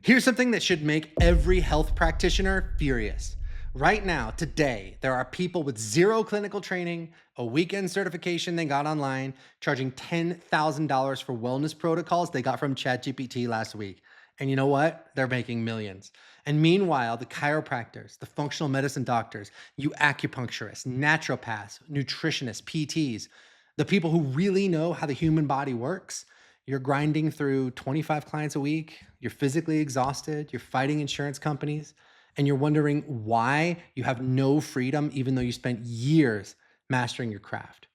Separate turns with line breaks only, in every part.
Here's something that should make every health practitioner furious. Right now, today, there are people with zero clinical training, a weekend certification they got online, charging $10,000 for wellness protocols they got from ChatGPT last week. And you know what? They're making millions. And meanwhile, the chiropractors, the functional medicine doctors, you acupuncturists, naturopaths, nutritionists, PTs, the people who really know how the human body works, you're grinding through 25 clients a week, you're physically exhausted, you're fighting insurance companies, and you're wondering why you have no freedom, even though you spent years mastering your craft.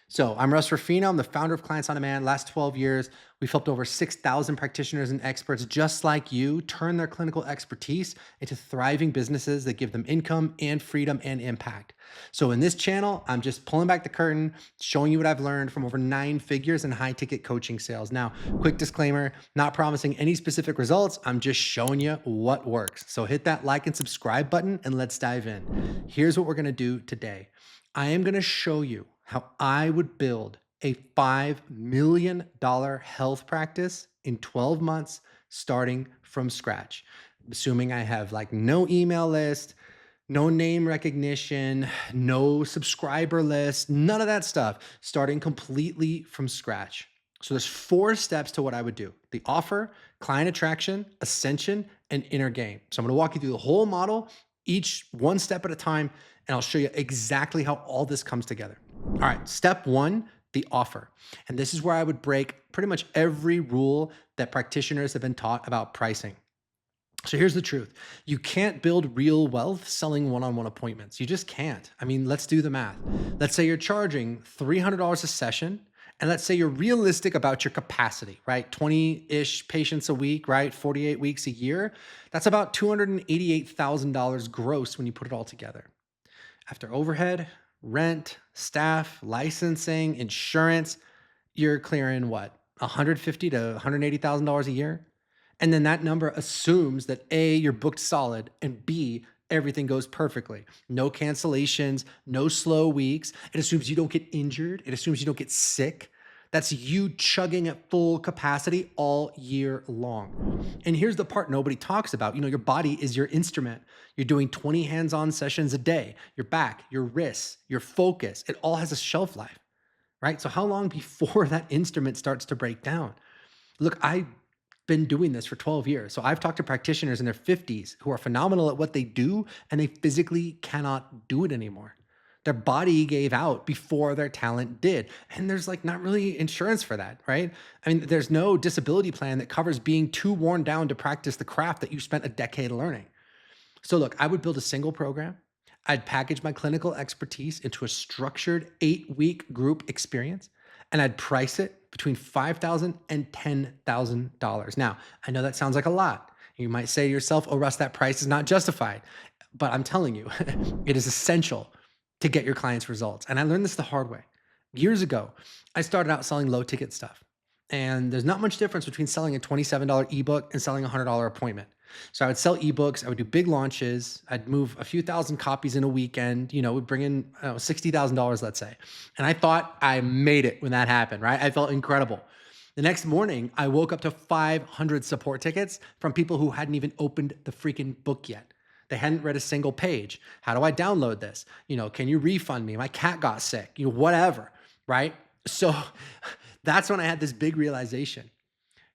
So I'm Russ Ruffino. I'm the founder of Clients on Demand. Last 12 years, we've helped over 6,000 practitioners and experts just like you turn their clinical expertise into thriving businesses that give them income and freedom and impact. So in this channel, I'm just pulling back the curtain, showing you what I've learned from over 9 figures in high ticket coaching sales. Now, quick disclaimer, not promising any specific results. I'm just showing you what works. So hit that like and subscribe button and let's dive in. Here's what we're going to do today. I am going to show you how I would build a $5 million health practice in 12 months, starting from scratch. Assuming I have like no email list, no name recognition, no subscriber list, none of that stuff, starting completely from scratch. So there's 4 steps to what I would do: the offer, client attraction, ascension, and inner game. So I'm going to walk you through the whole model, each one step at a time, and I'll show you exactly how all this comes together. All right, step one, the offer. And this is where I would break pretty much every rule that practitioners have been taught about pricing. So here's the truth. You can't build real wealth selling one-on-one appointments. You just can't. I mean, let's do the math. Let's say you're charging $300 a session, and let's say you're realistic about your capacity, right? 20-ish patients a week, right? 48 weeks a year. That's about $288,000 gross when you put it all together. After overhead, rent, staff, licensing, insurance, you're clearing what? $150 to $180,000 a year. And then that number assumes that A, you're booked solid, and B, everything goes perfectly. No cancellations, no slow weeks. It assumes you don't get injured. It assumes you don't get sick. That's you chugging at full capacity all year long. And here's the part nobody talks about. Your body is your instrument. You're doing 20 hands-on sessions a day. Your back, your wrists, your focus, it all has a shelf life, right? So how long before that instrument starts to break down? Look, I've been doing this for 12 years. So I've talked to practitioners in their 50s who are phenomenal at what they do, and they physically cannot do it anymore. Their body gave out before their talent did. And there's like not really insurance for that, right? I mean, there's no disability plan that covers being too worn down to practice the craft that you spent a decade learning. So look, I would build a single program. I'd package my clinical expertise into a structured 8-week group experience, and I'd price it between $5,000 and $10,000. Now, I know that sounds like a lot. You might say to yourself, oh, Russ, that price is not justified. But I'm telling you, it is essential to get your clients results. And I learned this the hard way. Years ago, I started out selling low ticket stuff. And there's not much difference between selling a $27 ebook and selling a $100 appointment. So I would sell ebooks, I would do big launches, I'd move a few thousand copies in a weekend, would bring in $60,000, let's say. And I thought I made it when that happened, right? I felt incredible. The next morning, I woke up to 500 support tickets from people who hadn't even opened the freaking book yet. They hadn't read a single page. How do I download this? Can you refund me? My cat got sick, whatever, right? So that's when I had this big realization.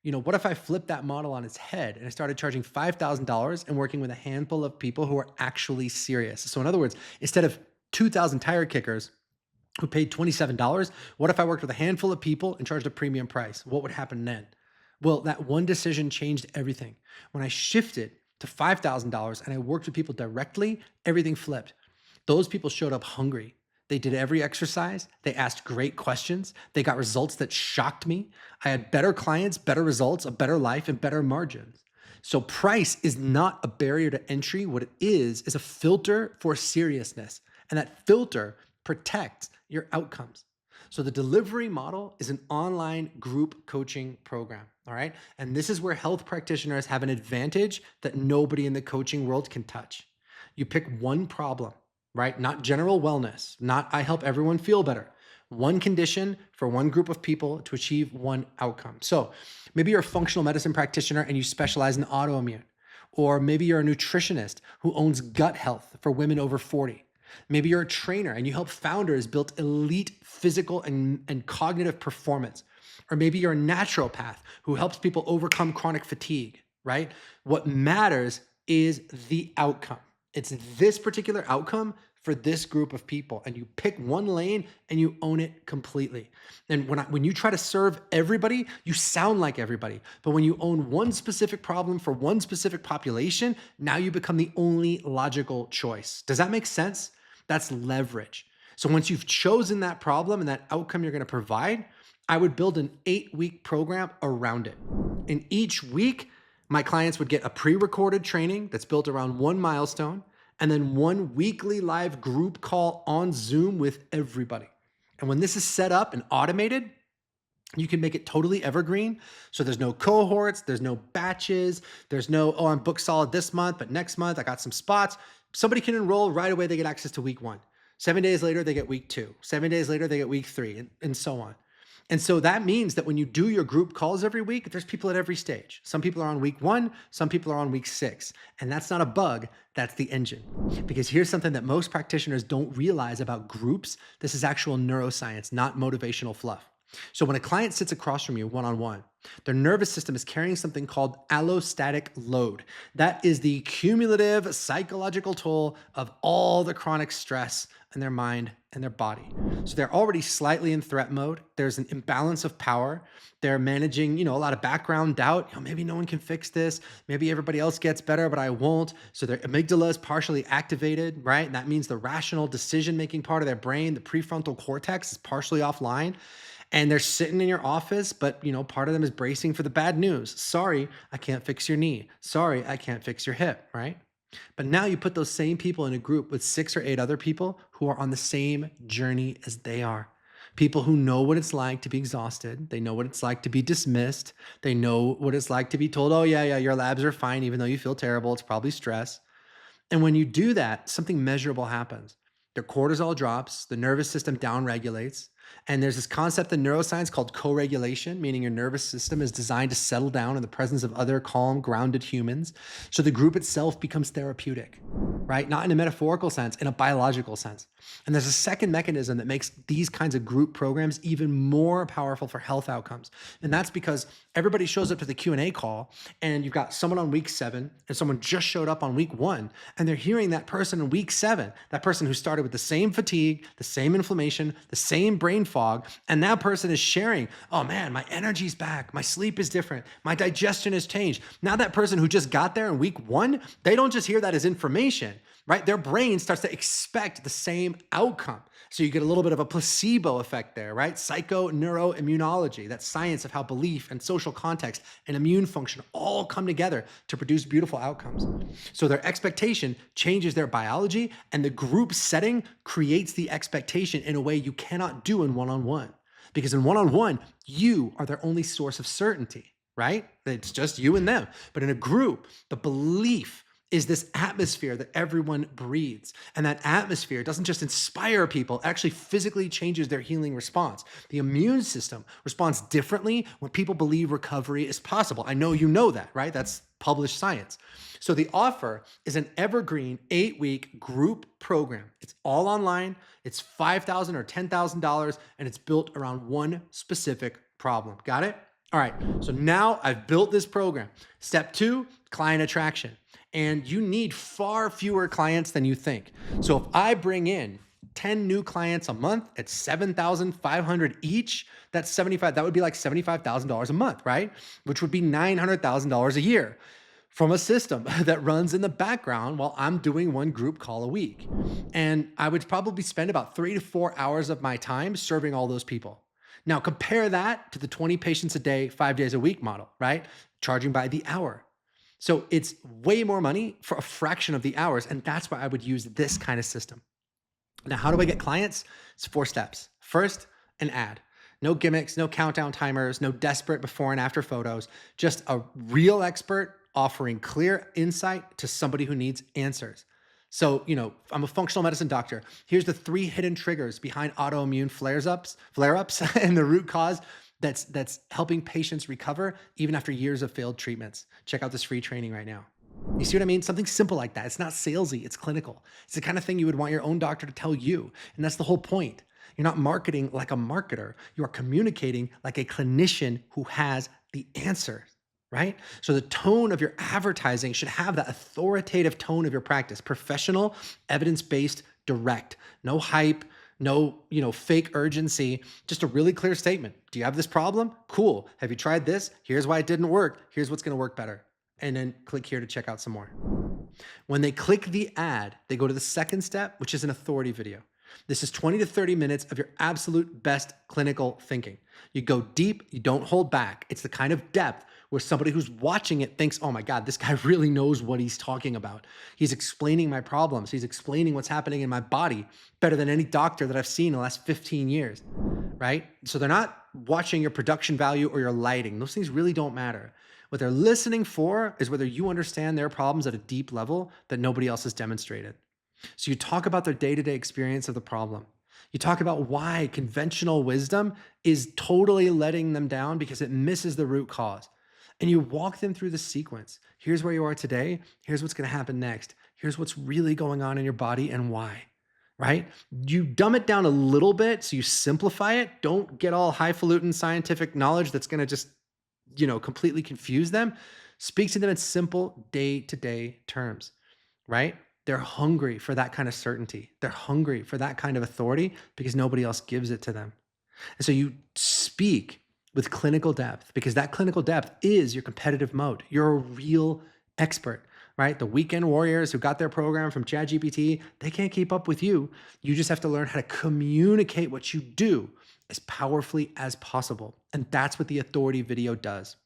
What if I flipped that model on its head and I started charging $5,000 and working with a handful of people who are actually serious? So in other words, instead of 2,000 tire kickers who paid $27, what if I worked with a handful of people and charged a premium price? What would happen then? Well, that one decision changed everything. When I shifted to $5,000 and I worked with people directly, everything flipped. Those people showed up hungry. They did every exercise. They asked great questions. They got results that shocked me. I had better clients, better results, a better life, and better margins. So price is not a barrier to entry. What it is a filter for seriousness. And that filter protects your outcomes. So the delivery model is an online group coaching program, all right? And this is where health practitioners have an advantage that nobody in the coaching world can touch. You pick one problem, right? Not general wellness, not I help everyone feel better. one condition for one group of people to achieve one outcome. So maybe you're a functional medicine practitioner and you specialize in autoimmune. Or maybe you're a nutritionist who owns gut health for women over 40. Maybe you're a trainer and you help founders build elite physical and cognitive performance. Or maybe you're a naturopath who helps people overcome chronic fatigue, right? What matters is the outcome. It's this particular outcome for this group of people. And you pick one lane and you own it completely. And when you try to serve everybody, you sound like everybody. But when you own one specific problem for one specific population, now you become the only logical choice. Does that make sense? That's leverage. So once you've chosen that problem and that outcome you're going to provide, I would build an 8-week program around it. In each week, my clients would get a pre-recorded training that's built around one milestone, and then one weekly live group call on Zoom with everybody. And when this is set up and automated, you can make it totally evergreen. So there's no cohorts, there's no batches, there's no, oh, I'm booked solid this month, but next month I got some spots. Somebody can enroll right away, they get access to week 1. 7 days later, they get week 2. 7 days later, they get week 3, and so on. And so that means that when you do your group calls every week, there's people at every stage. Some people are on week 1, some people are on week 6. And that's not a bug, that's the engine. Because here's something that most practitioners don't realize about groups. This is actual neuroscience, not motivational fluff. So when a client sits across from you one-on-one, their nervous system is carrying something called allostatic load. That is the cumulative psychological toll of all the chronic stress in their mind and their body. So they're already slightly in threat mode. There's an imbalance of power. They're managing, a lot of background doubt. Maybe no one can fix this. Maybe everybody else gets better, but I won't. So their amygdala is partially activated, right? And that means the rational decision-making part of their brain, the prefrontal cortex, is partially offline. And they're sitting in your office, but part of them is bracing for the bad news. Sorry, I can't fix your knee. Sorry, I can't fix your hip, right? But now you put those same people in a group with 6 or 8 other people who are on the same journey as they are. People who know what it's like to be exhausted. They know what it's like to be dismissed. They know what it's like to be told, oh yeah, your labs are fine, even though you feel terrible. It's probably stress. And when you do that, something measurable happens. Their cortisol drops, the nervous system downregulates. And there's this concept in neuroscience called co-regulation, meaning your nervous system is designed to settle down in the presence of other calm, grounded humans. So the group itself becomes therapeutic, right? Not in a metaphorical sense, in a biological sense. And there's a second mechanism that makes these kinds of group programs even more powerful for health outcomes. And that's because everybody shows up to the Q&A call and you've got someone on week 7 and someone just showed up on week 1, and they're hearing that person in week 7, that person who started with the same fatigue, the same inflammation, the same brain fog, and that person is sharing, oh man, my energy's back, my sleep is different, my digestion has changed. Now that person who just got there in week 1, they don't just hear that as information, right? Their brain starts to expect the same outcome. So you get a little bit of a placebo effect there, right? Psychoneuroimmunology, that science of how belief and social context and immune function all come together to produce beautiful outcomes. So their expectation changes their biology, and the group setting creates the expectation in a way you cannot do in one-on-one. Because in one-on-one, you are their only source of certainty, right? It's just you and them. But in a group, the belief is this atmosphere that everyone breathes. And that atmosphere doesn't just inspire people, it actually physically changes their healing response. The immune system responds differently when people believe recovery is possible. I know you know that, right? That's published science. So the offer is an evergreen 8-week group program. It's all online. It's $5,000 or $10,000, and it's built around one specific problem. Got it? All right. So now I've built this program. Step 2, client attraction. And you need far fewer clients than you think. So if I bring in 10 new clients a month at $7,500 each, that would be like $75,000 a month, right? Which would be $900,000 a year from a system that runs in the background while I'm doing one group call a week. And I would probably spend about 3 to 4 hours of my time serving all those people. Now compare that to the 20 patients a day, 5 days a week model, right? Charging by the hour. So it's way more money for a fraction of the hours. And that's why I would use this kind of system. Now, how do I get clients? It's 4 steps. First, an ad. No gimmicks, no countdown timers, no desperate before and after photos, just a real expert offering clear insight to somebody who needs answers. So, I'm a functional medicine doctor. Here's the 3 hidden triggers behind autoimmune flare-ups, and the root cause that's helping patients recover even after years of failed treatments. Check out this free training right now. You see what I mean? Something simple like that. It's not salesy, it's clinical. It's the kind of thing you would want your own doctor to tell you. And that's the whole point. You're not marketing like a marketer. You are communicating like a clinician who has the answer, right? So the tone of your advertising should have that authoritative tone of your practice, professional, evidence-based, direct. No hype, no, fake urgency, just a really clear statement. Do you have this problem? Cool. Have you tried this? Here's why it didn't work. Here's what's going to work better. And then click here to check out some more. When they click the ad, they go to the second step, which is an authority video. This is 20 to 30 minutes of your absolute best clinical thinking. You go deep, you don't hold back. It's the kind of depth where somebody who's watching it thinks, oh my God, this guy really knows what he's talking about. He's explaining my problems. He's explaining what's happening in my body better than any doctor that I've seen in the last 15 years, right? So they're not watching your production value or your lighting. Those things really don't matter. What they're listening for is whether you understand their problems at a deep level that nobody else has demonstrated. So you talk about their day-to-day experience of the problem. You talk about why conventional wisdom is totally letting them down because it misses the root cause. And you walk them through the sequence. Here's where you are today. Here's what's going to happen next. Here's what's really going on in your body and why, right? You dumb it down a little bit, so you simplify it. Don't get all highfalutin scientific knowledge that's going to just, completely confuse them. Speak to them in simple day-to-day terms, right? They're hungry for that kind of certainty. They're hungry for that kind of authority because nobody else gives it to them. And so you speak with clinical depth because that clinical depth is your competitive moat. You're a real expert, right? The weekend warriors who got their program from ChatGPT, they can't keep up with you. You just have to learn how to communicate what you do as powerfully as possible. And that's what the authority video does.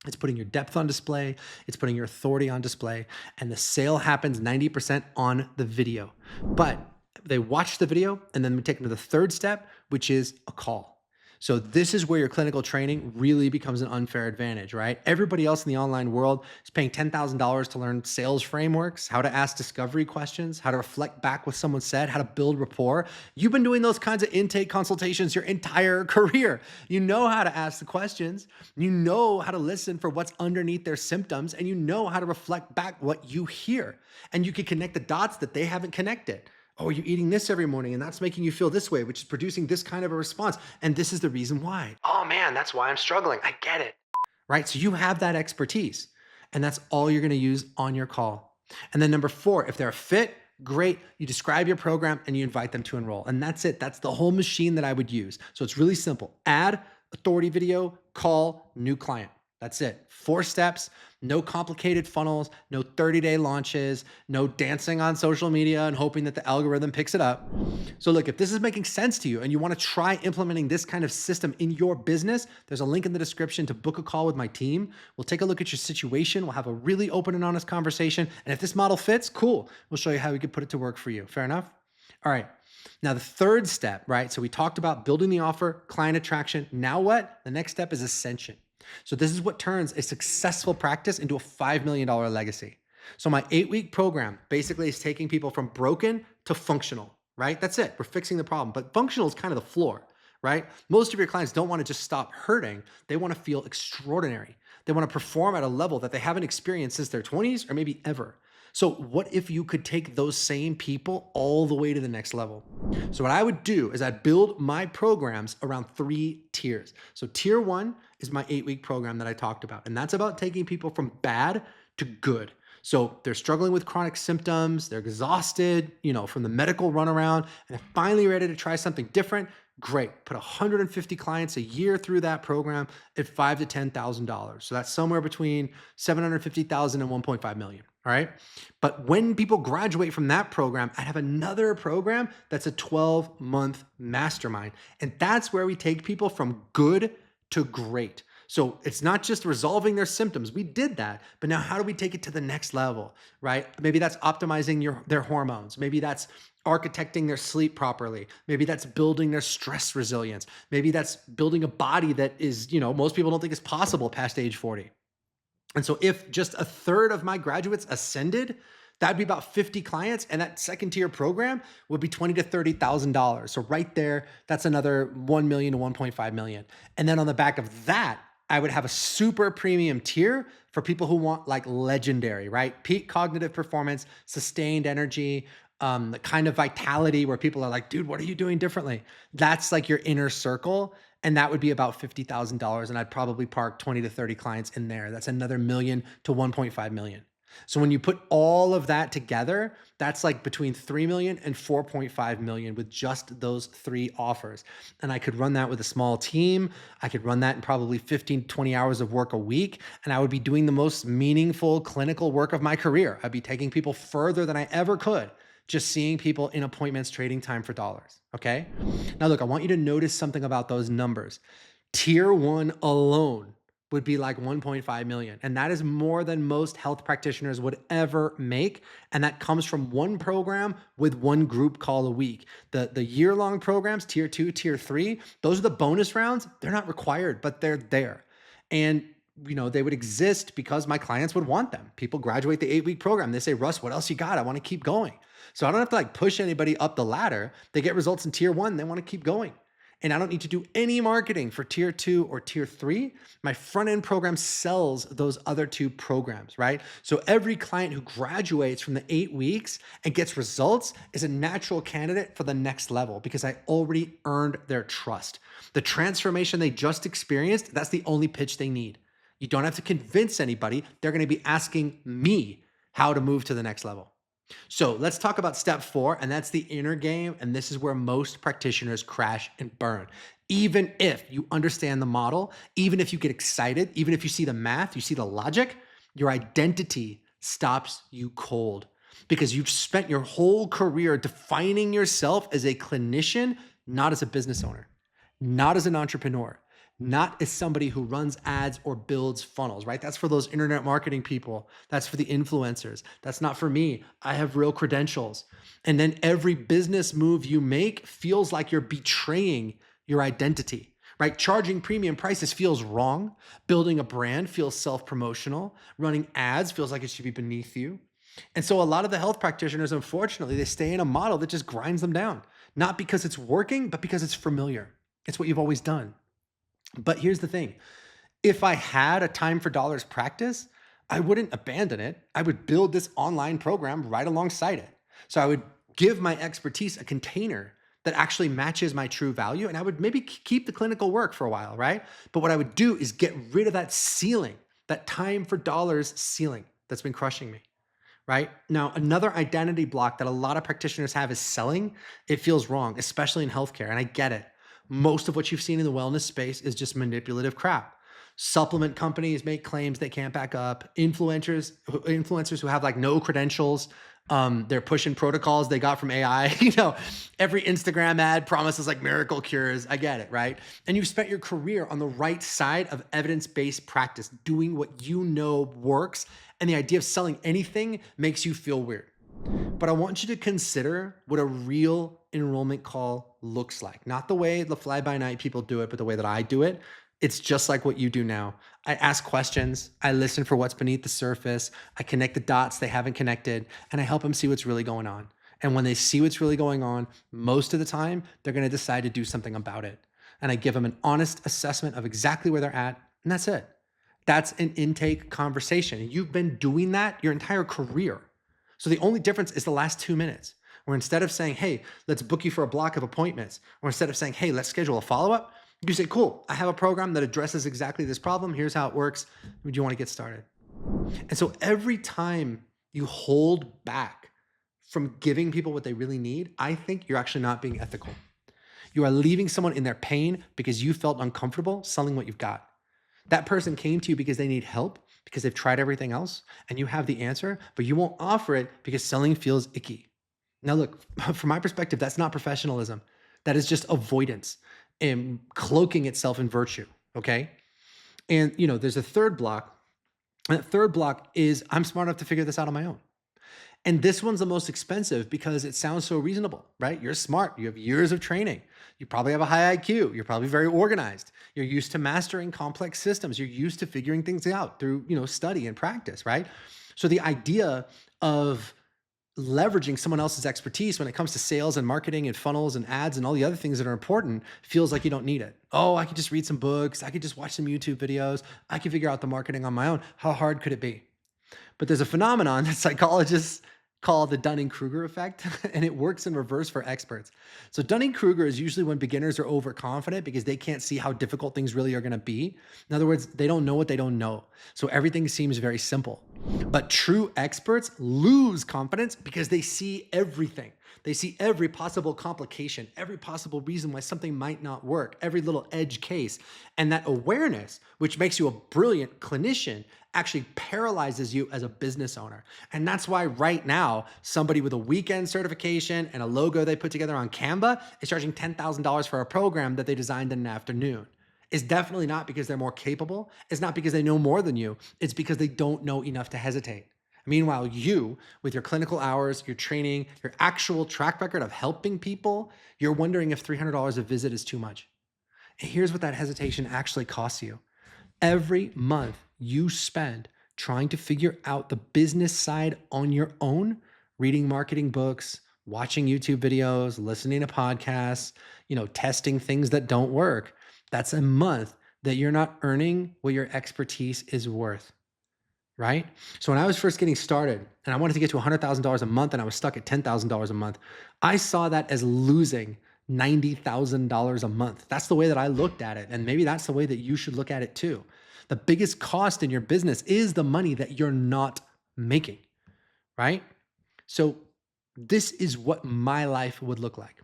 It's putting your depth on display. It's putting your authority on display. And the sale happens 90% on the video. But they watch the video and then we take them to the third step, which is a call. So this is where your clinical training really becomes an unfair advantage, right? Everybody else in the online world is paying $10,000 to learn sales frameworks, how to ask discovery questions, how to reflect back what someone said, how to build rapport. You've been doing those kinds of intake consultations your entire career. You know how to ask the questions. You know how to listen for what's underneath their symptoms, and you know how to reflect back what you hear. And you can connect the dots that they haven't connected. Oh, you're eating this every morning and that's making you feel this way, which is producing this kind of a response. And this is the reason why. Oh man, that's why I'm struggling. I get it. Right? So you have that expertise and that's all you're going to use on your call. And then number 4, if they're a fit, great. You describe your program and you invite them to enroll. And that's it. That's the whole machine that I would use. So it's really simple. Ad, authority video, call, new client. That's it. 4 steps, no complicated funnels, no 30-day launches, no dancing on social media and hoping that the algorithm picks it up. So look, if this is making sense to you and you want to try implementing this kind of system in your business, there's a link in the description to book a call with my team. We'll take a look at your situation. We'll have a really open and honest conversation. And if this model fits, cool. We'll show you how we can put it to work for you. Fair enough? All right. Now the third step, right? So we talked about building the offer, client attraction. Now what? The next step is ascension. So this is what turns a successful practice into a $5 million legacy. So my 8-week program basically is taking people from broken to functional, right? That's it. We're fixing the problem. But functional is kind of the floor, right? Most of your clients don't want to just stop hurting. They want to feel extraordinary. They want to perform at a level that they haven't experienced since their 20s or maybe ever. So what if you could take those same people all the way to the next level? So what I would do is I'd build my programs around 3 tiers. So tier 1 is my 8-week program that I talked about. And that's about taking people from bad to good. So they're struggling with chronic symptoms, they're exhausted, from the medical runaround, and they're finally ready to try something different. Great. Put 150 clients a year through that program at $5,000 to $10,000. So that's somewhere between $750,000 and $1.5 million. All right. But when people graduate from that program, I have another program that's a 12-month mastermind. And that's where we take people from good to great. So it's not just resolving their symptoms. We did that, but now how do we take it to the next level, right? Maybe that's optimizing their hormones. Maybe that's architecting their sleep properly. Maybe that's building their stress resilience. Maybe that's building a body that is, most people don't think is possible past age 40. And so if just a third of my graduates ascended, That'd be about 50 clients, and that second tier program would be $20 to $30,000. So right there, that's another 1 million to 1.5 million. And then on the back of that, I would have a super premium tier for people who want like legendary, right? Peak cognitive performance, sustained energy, the kind of vitality where people are like, dude, what are you doing differently? That's like your inner circle. And that would be about $50,000. And I'd probably park 20 to 30 clients in there. That's another million to 1.5 million. So when you put all of that together, that's like between 3 million and 4.5 million with just those three offers. And I could run that with a small team. I could run that in probably 15, 20 hours of work a week. And I would be doing the most meaningful clinical work of my career. I'd be taking people further than I ever could, just seeing people in appointments, trading time for dollars. Okay. Now, look, I want you to notice something about those numbers. Tier 1 alone would be like 1.5 million. And that is more than most health practitioners would ever make. And that comes from one program with one group call a week. The year-long programs, tier 2, tier 3, those are the bonus rounds. They're not required, but they're there. And they would exist because my clients would want them. People graduate the 8-week program. They say, Russ, what else you got? I want to keep going. So I don't have to like push anybody up the ladder. They get results in tier 1. They want to keep going. And I don't need to do any marketing for tier 2 or tier 3. My front end program sells those other two programs, right? So every client who graduates from the 8 weeks and gets results is a natural candidate for the next level because I already earned their trust. The transformation they just experienced, that's the only pitch they need. You don't have to convince anybody. They're going to be asking me how to move to the next level. So let's talk about step 4, and that's the inner game. And this is where most practitioners crash and burn. Even if you understand the model, even if you get excited, even if you see the math, you see the logic, your identity stops you cold because you've spent your whole career defining yourself as a clinician, not as a business owner, not as an entrepreneur, not as somebody who runs ads or builds funnels, right? That's for those internet marketing people. That's for the influencers. That's not for me. I have real credentials. And then every business move you make feels like you're betraying your identity, right? Charging premium prices feels wrong. Building a brand feels self-promotional. Running ads feels like it should be beneath you. And so a lot of the health practitioners, unfortunately, they stay in a model that just grinds them down, not because it's working, but because it's familiar. It's what you've always done. But here's the thing. If I had a time for dollars practice, I wouldn't abandon it. I would build this online program right alongside it. So I would give my expertise a container that actually matches my true value. And I would maybe keep the clinical work for a while, right? But what I would do is get rid of that ceiling, that time for dollars ceiling that's been crushing me, right? Now, another identity block that a lot of practitioners have is selling. It feels wrong, especially in healthcare. And I get it. Most of what you've seen in the wellness space is just manipulative crap. Supplement companies make claims they can't back up. Influencers who have like no credentials. They're pushing protocols they got from AI. Every Instagram ad promises like miracle cures. I get it, right? And you've spent your career on the right side of evidence-based practice, doing what you know works. And the idea of selling anything makes you feel weird. But I want you to consider what a real enrollment call looks like. Not the way the fly-by-night people do it, but the way that I do it. It's just like what you do now. I ask questions. I listen for what's beneath the surface. I connect the dots they haven't connected, and I help them see what's really going on. And when they see what's really going on, most of the time, they're going to decide to do something about it. And I give them an honest assessment of exactly where they're at, and that's it. That's an intake conversation. You've been doing that your entire career. So the only difference is the last 2 minutes, where instead of saying, hey, let's book you for a block of appointments, or instead of saying, hey, let's schedule a follow-up, you say, cool, I have a program that addresses exactly this problem. Here's how it works. Do you want to get started? And so every time you hold back from giving people what they really need, I think you're actually not being ethical. You are leaving someone in their pain because you felt uncomfortable selling what you've got. That person came to you because they need help, because they've tried everything else and you have the answer, but you won't offer it because selling feels icky. Now, look, from my perspective, that's not professionalism. That is just avoidance and cloaking itself in virtue, okay? And, there's a third block. And that third block is I'm smart enough to figure this out on my own. And this one's the most expensive because it sounds so reasonable, right? You're smart. You have years of training. You probably have a high IQ. You're probably very organized. You're used to mastering complex systems. You're used to figuring things out through, study and practice, right? So the idea of leveraging someone else's expertise when it comes to sales and marketing and funnels and ads and all the other things that are important feels like you don't need it. Oh, I could just read some books. I could just watch some YouTube videos. I can figure out the marketing on my own. How hard could it be? But there's a phenomenon that psychologists call the Dunning-Kruger effect, and it works in reverse for experts. So Dunning-Kruger is usually when beginners are overconfident because they can't see how difficult things really are going to be. In other words, they don't know what they don't know. So everything seems very simple. But true experts lose confidence because they see everything. They see every possible complication, every possible reason why something might not work, every little edge case. And that awareness, which makes you a brilliant clinician, actually paralyzes you as a business owner. And that's why right now, somebody with a weekend certification and a logo they put together on Canva is charging $10,000 for a program that they designed in an afternoon. It's definitely not because they're more capable. It's not because they know more than you. It's because they don't know enough to hesitate. Meanwhile, you, with your clinical hours, your training, your actual track record of helping people, you're wondering if $300 a visit is too much. And here's what that hesitation actually costs you. Every month you spend trying to figure out the business side on your own, reading marketing books, watching YouTube videos, listening to podcasts, testing things that don't work. That's a month that you're not earning what your expertise is worth. Right? So when I was first getting started and I wanted to get to $100,000 a month and I was stuck at $10,000 a month, I saw that as losing $90,000 a month. That's the way that I looked at it. And maybe that's the way that you should look at it too. The biggest cost in your business is the money that you're not making, right? So this is what my life would look like.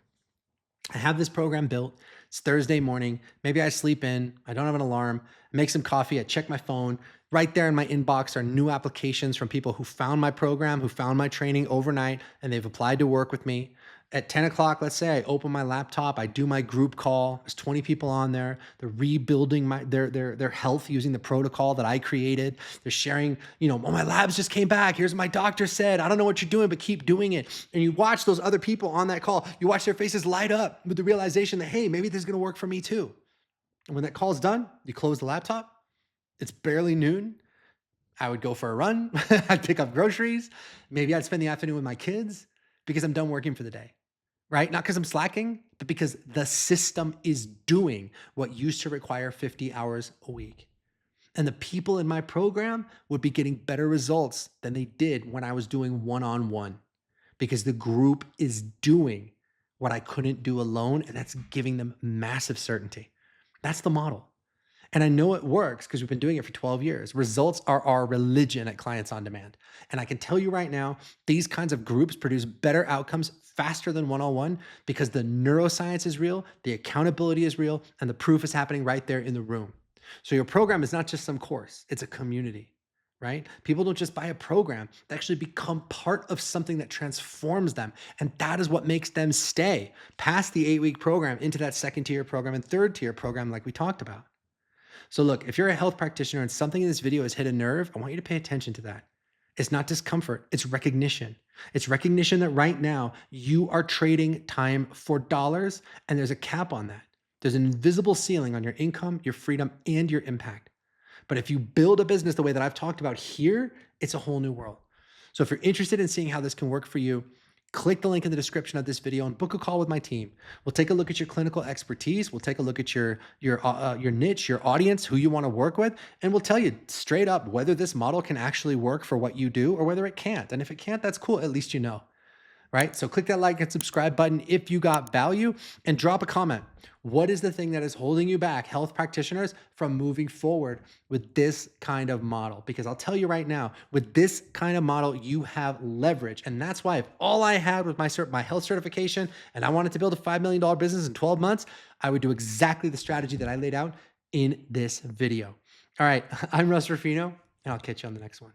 I have this program built. It's Thursday morning. Maybe I sleep in. I don't have an alarm. I make some coffee. I check my phone. Right there in my inbox are new applications from people who found my program, who found my training overnight, and they've applied to work with me. At 10 o'clock, let's say I open my laptop, I do my group call. There's 20 people on there. They're rebuilding their health using the protocol that I created. They're sharing, oh, my labs just came back. Here's what my doctor said. I don't know what you're doing, but keep doing it. And you watch those other people on that call. You watch their faces light up with the realization that, hey, maybe this is going to work for me too. And when that call's done, you close the laptop. It's barely noon. I would go for a run. I'd pick up groceries. Maybe I'd spend the afternoon with my kids because I'm done working for the day, right? Not because I'm slacking, but because the system is doing what used to require 50 hours a week. And the people in my program would be getting better results than they did when I was doing one-on-one because the group is doing what I couldn't do alone, and that's giving them massive certainty. That's the model. And I know it works because we've been doing it for 12 years. Results are our religion at Clients on Demand. And I can tell you right now, these kinds of groups produce better outcomes faster than one-on-one because the neuroscience is real, the accountability is real, and the proof is happening right there in the room. So your program is not just some course, it's a community, right? People don't just buy a program, they actually become part of something that transforms them. And that is what makes them stay past the 8-week program into that second tier program and third tier program like we talked about. So look, if you're a health practitioner and something in this video has hit a nerve, I want you to pay attention to that. It's not discomfort, it's recognition. It's recognition that right now you are trading time for dollars and there's a cap on that. There's an invisible ceiling on your income, your freedom, and your impact. But if you build a business the way that I've talked about here, it's a whole new world. So if you're interested in seeing how this can work for you, click the link in the description of this video and book a call with my team. We'll take a look at your clinical expertise. We'll take a look at your niche, your audience, who you want to work with, and we'll tell you straight up whether this model can actually work for what you do or whether it can't. And if it can't, that's cool. At least you know, right? So click that like and subscribe button if you got value and drop a comment. What is the thing that is holding you back, health practitioners, from moving forward with this kind of model? Because I'll tell you right now, with this kind of model, you have leverage. And that's why if all I had was my health certification and I wanted to build a $5 million business in 12 months, I would do exactly the strategy that I laid out in this video. All right, I'm Russ Ruffino, and I'll catch you on the next one.